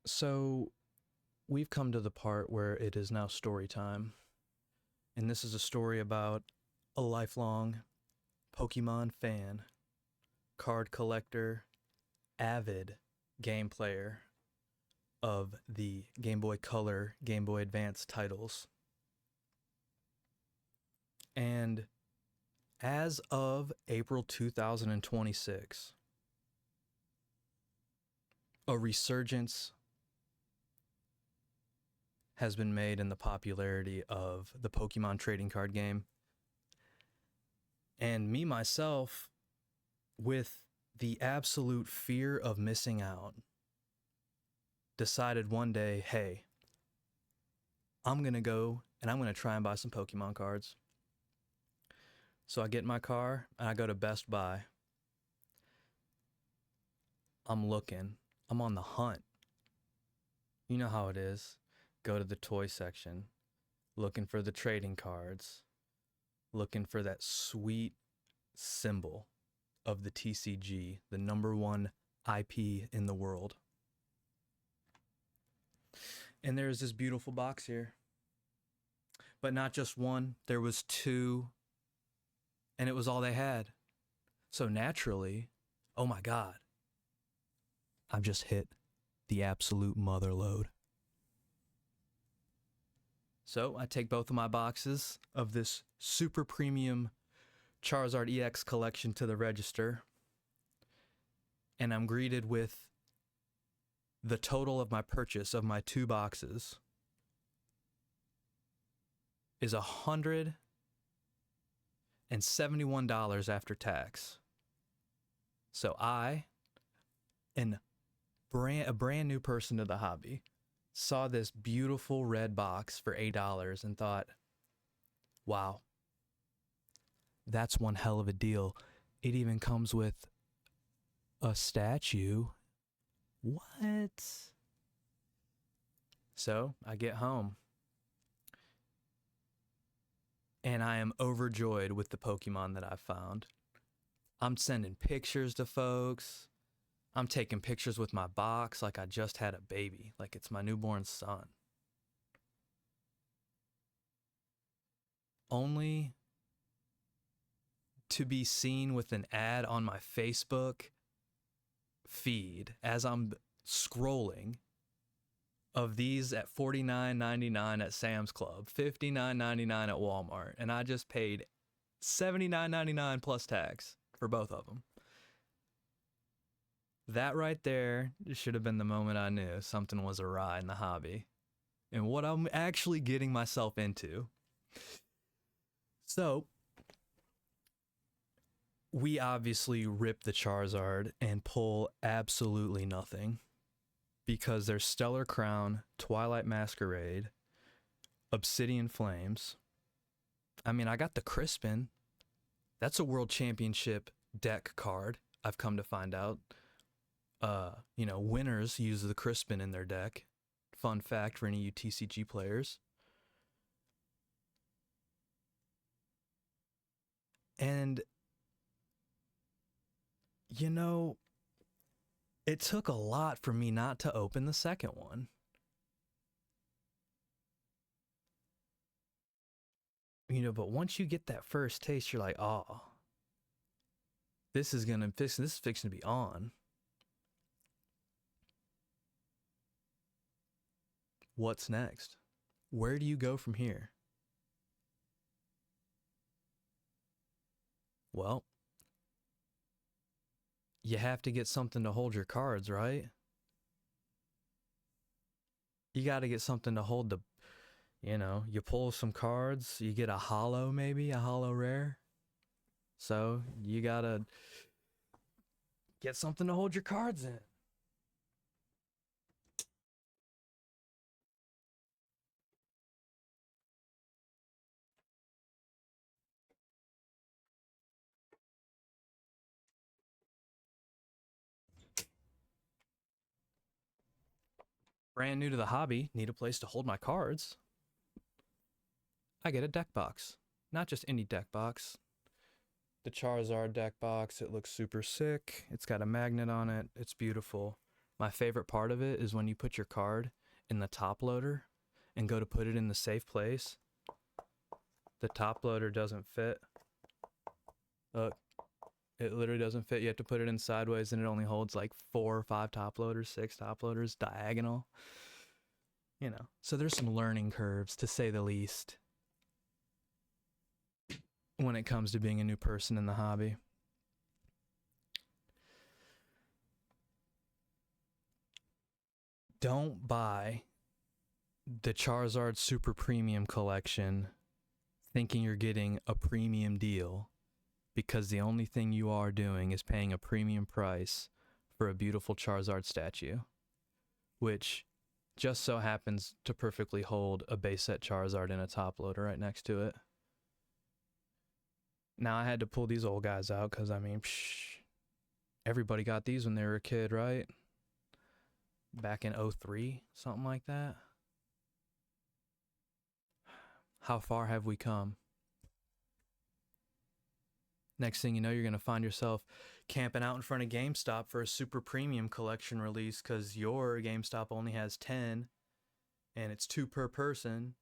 So we've come to the part where it is now story time. And this is a story about a lifelong Pokemon fan, card collector, avid game player of the Game Boy Color, Game Boy Advance titles. And as of April 2026, a resurgence has been made in the popularity of the Pokemon trading card game. And me, myself, with the absolute fear of missing out, decided one day, hey, I'm going to go and I'm going to try and buy some Pokemon cards. So I get in my car and I go to Best Buy. I'm looking. I'm on the hunt. You know how it is. Go to the toy section, looking for the trading cards, looking for that sweet symbol of the TCG, the number one IP in the world. And there's this beautiful box here. But not just one, there was two, and it was all they had. So naturally, oh my God, I've just hit the absolute mother load. So I take both of my boxes of this super premium Charizard EX collection to the register, and I'm greeted with the total of my purchase of my two boxes is $171 after tax. So I, a brand new person to the hobby, saw this beautiful red box for $8 and thought, wow, that's one hell of a deal. It even comes with a statue. What? So I get home and I am overjoyed with the Pokemon that I've found. I'm sending pictures to folks. I'm taking pictures with my box like I just had a baby, like it's my newborn son. Only to be seen with an ad on my Facebook feed as I'm scrolling of these at $49.99 at Sam's Club, $59.99 at Walmart, and I just paid $79.99 plus tax for both of them. That right there should have been the moment I knew something was awry in the hobby and what I'm actually getting myself into. So, we obviously rip the Charizard and pull absolutely nothing because there's Stellar Crown, Twilight Masquerade, Obsidian Flames. I mean, I got the Crispin. That's a World Championship deck card, I've come to find out. Winners use the Crispin in their deck. Fun fact for any of you TCG players. And, it took a lot for me not to open the second one. But once you get that first taste, you're like, oh, this is fixing to be on. What's next? Where do you go from here? Well, you have to get something to hold your cards, right? You got to get something to hold you pull some cards, you get a holo, maybe a holo rare. So you got to get something to hold your cards in. Brand new to the hobby, need a place to hold my cards. I get a deck box. Not just any deck box. The Charizard deck box, it looks super sick. It's got a magnet on it. It's beautiful. My favorite part of it is when you put your card in the top loader and go to put it in the safe place. The top loader doesn't fit. Look, it literally doesn't fit. You have to put it in sideways, and it only holds like 4 or 5 top loaders, 6 top loaders, diagonal. You know, so there's some learning curves, to say the least, when it comes to being a new person in the hobby. Don't buy the Charizard Super Premium Collection thinking you're getting a premium deal, because the only thing you are doing is paying a premium price for a beautiful Charizard statue, which just so happens to perfectly hold a base set Charizard in a top loader right next to it. Now I had to pull these old guys out because, I mean, everybody got these when they were a kid, right? Back in 03, something like that. How far have we come? Next thing you know, you're going to find yourself camping out in front of GameStop for a super premium collection release because your GameStop only has 10 and it's 2 per person.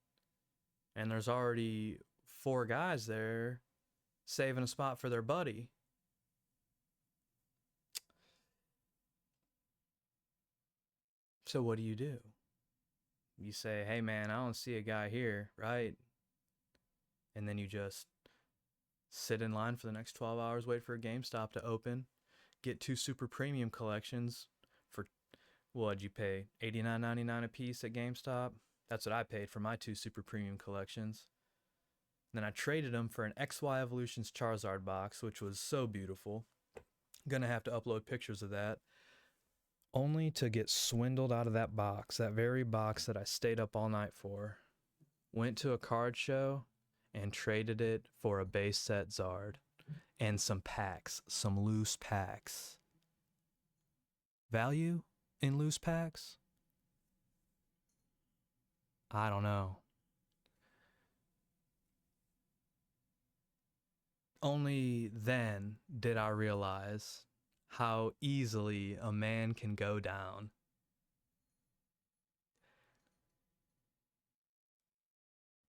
And there's already 4 guys there saving a spot for their buddy. So what do? You say, hey man, I don't see a guy here, right? And then you just sit in line for the next 12 hours, wait for a GameStop to open, get 2 super premium collections for, what'd you pay, $89.99 a piece at GameStop? That's what I paid for my 2 super premium collections. Then I traded them for an XY Evolutions Charizard box, which was so beautiful. Gonna have to upload pictures of that. Only to get swindled out of that box, that very box that I stayed up all night for. Went to a card show and traded it for a base set Zard and some packs, some loose packs. Value in loose packs? I don't know. Only then did I realize how easily a man can go down.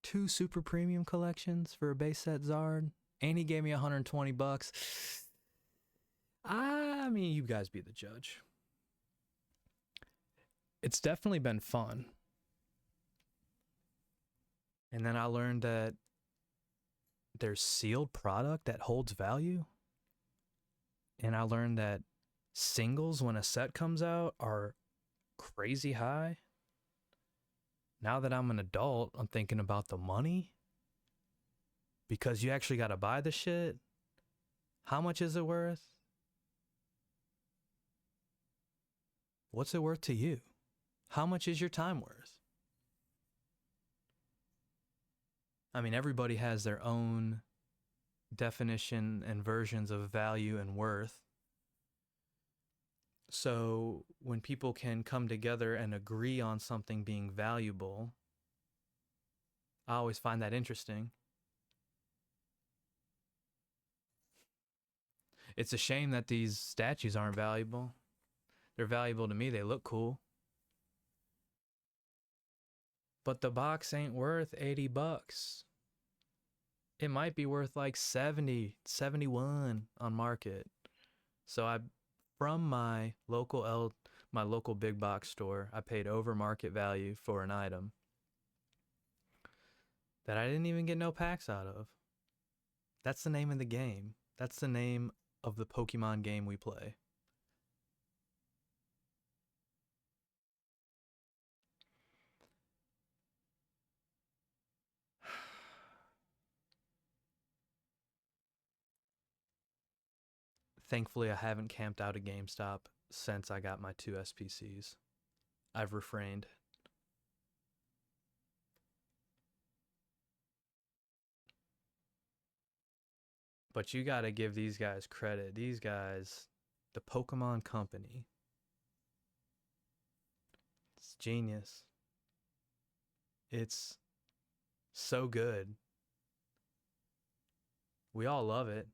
Two super premium collections for a base set Zard, and he gave me $120. I mean, you guys be the judge. It's definitely been fun. And then I learned that there's sealed product that holds value. And I learned that singles, when a set comes out, are crazy high. Now that I'm an adult, I'm thinking about the money. Because you actually got to buy the shit. How much is it worth? What's it worth to you? How much is your time worth? I mean, everybody has their own definition and versions of value and worth. So when people can come together and agree on something being valuable, I always find that interesting. It's a shame that these statues aren't valuable. They're valuable to me. They look cool. But the box ain't worth $80. It might be worth like 70, 71 on market. So from my local big box store, I paid over market value for an item that I didn't even get no packs out of. That's the name of the game. That's the name of the Pokemon game we play. Thankfully, I haven't camped out at GameStop since I got my 2 SPCs. I've refrained. But you gotta give these guys credit. These guys, the Pokemon Company, it's genius. It's so good. We all love it.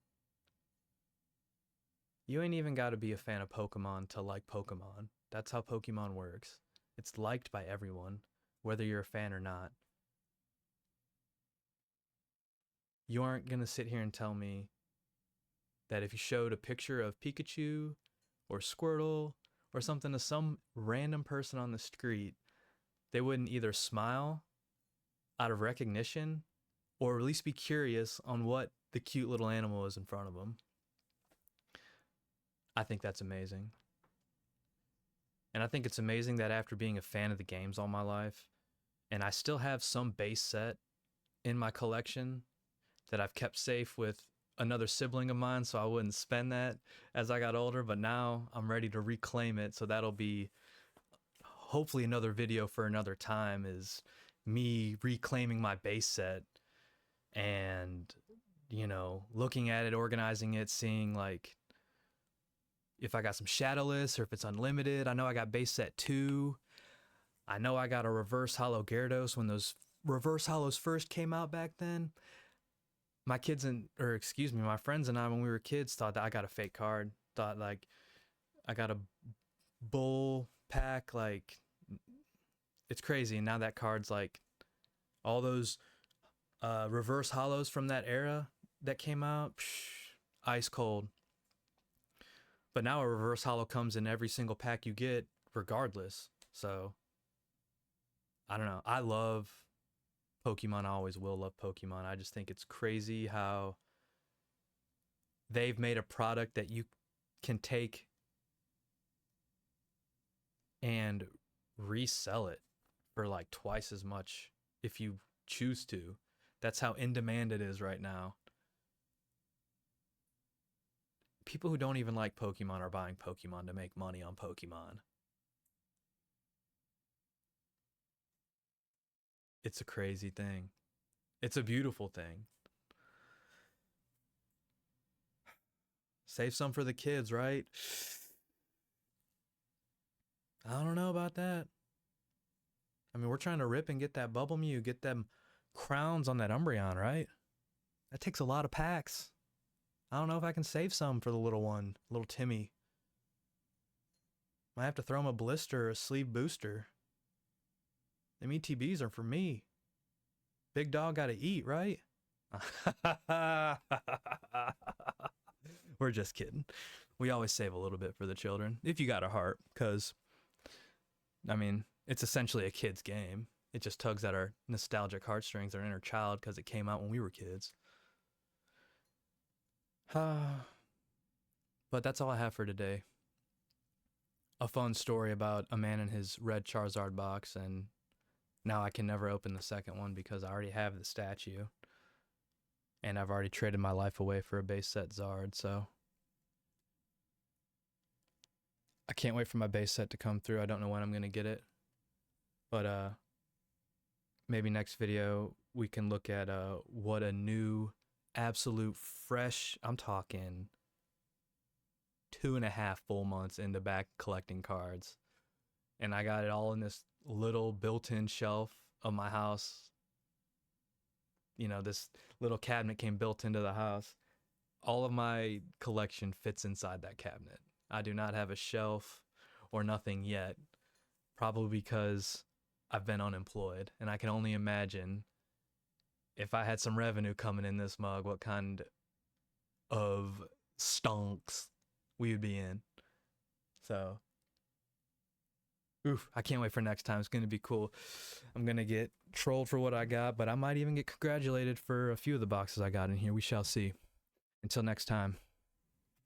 You ain't even gotta be a fan of Pokemon to like Pokemon. That's how Pokemon works. It's liked by everyone, whether you're a fan or not. You aren't going to sit here and tell me that if you showed a picture of Pikachu or Squirtle or something to some random person on the street, they wouldn't either smile out of recognition or at least be curious on what the cute little animal is in front of them. I think that's amazing. And I think it's amazing that after being a fan of the games all my life, and I still have some base set in my collection that I've kept safe with another sibling of mine so I wouldn't spend that as I got older, but now I'm ready to reclaim it. So that'll be hopefully another video for another time, is me reclaiming my base set and, you know, looking at it, organizing it, seeing like if I got some shadowless or if it's unlimited. I know I got base set 2. I know I got a reverse holo Gyarados when those reverse holos first came out back then. My kids my friends and I, when we were kids, thought that I got a fake card. Thought like I got a bull pack. Like, it's crazy. And now that card's like all those reverse holos from that era that came out, ice cold. But now a reverse holo comes in every single pack you get regardless. So I don't know. I love Pokemon. I always will love Pokemon. I just think it's crazy how they've made a product that you can take and resell it for like twice as much if you choose to. That's how in demand it is right now. People who don't even like Pokemon are buying Pokemon to make money on Pokemon. It's a crazy thing. It's a beautiful thing. Save some for the kids, right? I don't know about that. I mean, we're trying to rip and get that Bubble Mew, get them crowns on that Umbreon, right? That takes a lot of packs. I don't know if I can save some for the little one, little Timmy. Might have to throw him a blister or a sleeve booster. Them ETBs are for me. Big dog gotta eat, right? We're just kidding. We always save a little bit for the children, if you got a heart, because, I mean, it's essentially a kid's game. It just tugs at our nostalgic heartstrings, our inner child, because it came out when we were kids. But that's all I have for today. A fun story about a man in his red Charizard box, and now I can never open the second one because I already have the statue. And I've already traded my life away for a base set Zard, so I can't wait for my base set to come through. I don't know when I'm going to get it. But maybe next video we can look at what a new, absolute fresh, I'm talking 2.5 full months into back collecting cards. And I got it all in this little built-in shelf of my house. You know, this little cabinet came built into the house. All of my collection fits inside that cabinet. I do not have a shelf or nothing yet, probably because I've been unemployed, and I can only imagine if I had some revenue coming in this mug, what kind of stonks we would be in. So, oof, I can't wait for next time. It's going to be cool. I'm going to get trolled for what I got, but I might even get congratulated for a few of the boxes I got in here. We shall see. Until next time.